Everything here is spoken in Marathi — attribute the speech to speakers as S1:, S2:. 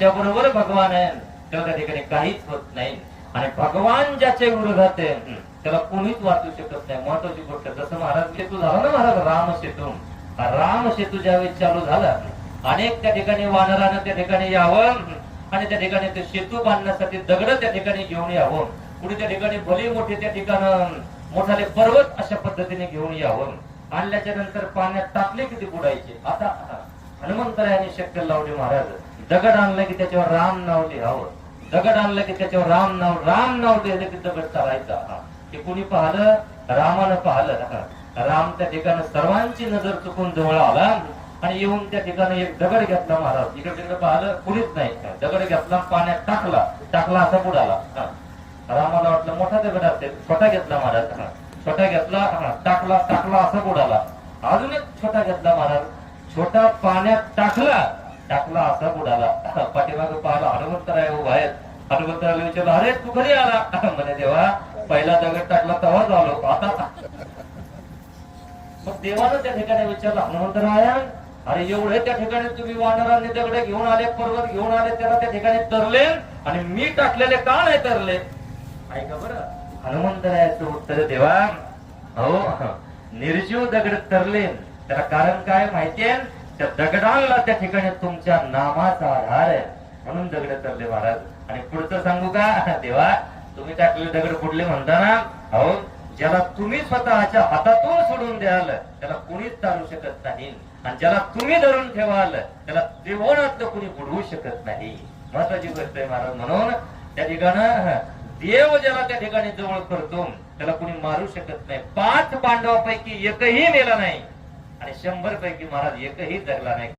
S1: त्याबरोबर भगवान आहे त्याला त्या ठिकाणी काहीच होत नाही. आणि भगवान ज्याच्या विरोधात आहे त्याला कोणीच वाचू शकत नाही. महत्वाची गोष्ट जसं महाराज सेतू झाला ना महाराज राम सेतू, राम सेतू ज्यावेळेस चालू झाला अनेक त्या ठिकाणी वानरानं त्या ठिकाणी यावं आणि त्या ठिकाणी ते सेतू बांधण्यासाठी दगड त्या ठिकाणी घेऊन यावं. पुढे त्या ठिकाणी भली मोठे त्या ठिकाण मोठाले पर्वत अशा पद्धतीने घेऊन यावं. आणल्याच्या नंतर पाण्यात टाकले की ते बुडायचे. आता हनुमंतरायाने शक्कल लावली महाराज दगड आणलं की त्याच्यावर राम नाव लिहावं, दगड आणलं की त्याच्यावर राम नाव लिहिलं की दगड चालायचा. ते कोणी पाहिलं? रामानं पाहिलं. राम त्या ठिकाणी सर्वांची नजर चुकून जवळ आला आणि येऊन त्या ठिकाणी एक दगड घेतला महाराज. इकडे तिकडे पाहिलं कुणीच नाही. दगड घेतला पाण्यात टाकला असा बुडाला. रामाला वाटलं मोठा दगड असेल, छोटा घेतला महाराज. छोटा घेतला टाकला असा बुडाला. अजून एक छोटा घेतला महाराज, छोटा पाण्यात टाकला असा बुडाला. पाठीमागे पाहिला हनुमंतराय उभा आहेत. हनुमंतराला विचारलं अरे तू कधी आला? म्हणे देवा पहिला दगड टाकला तेव्हाच आलो. आता मग देवानं त्या ठिकाणी विचारलं हनुमंतराया अरे एवढे त्या ठिकाणी तुम्ही वानरांनी दगड घेऊन आले, पर्वत घेऊन आले, त्याला त्या ठिकाणी तरले आणि मी टाकलेले का नाही तरले? ऐका बरं हनुमंतरायाचं उत्तर देवा हो निर्जीव दगड तरले त्याला कारण काय माहितीये? त्या दगडांना त्या ठिकाणी तुमच्या नामाचा आधार आहे म्हणून दगड तरले महाराज. आणि पुढचं सांगू का देवा तुम्ही टाकलेले दगड कुठले म्हणताना हो ज्याला तुम्ही स्वतःच्या हातातून सोडून द्याल त्याला कुणीच चालू शकत नाही आणि ज्याला तुम्ही धरून ठेवाल त्याला त्रिभुवनातलं कुणी बुडवू शकत नाही. महत्वाची गोष्ट आहे महाराज. म्हणून त्या ठिकाणी देव ज्याला त्या ठिकाणी जवळ करतो त्याला कुणी मारू शकत नाही. 5 पांडवापैकी एकही मेला नाही आणि 100 पैकी महाराज एकही जगला नाही.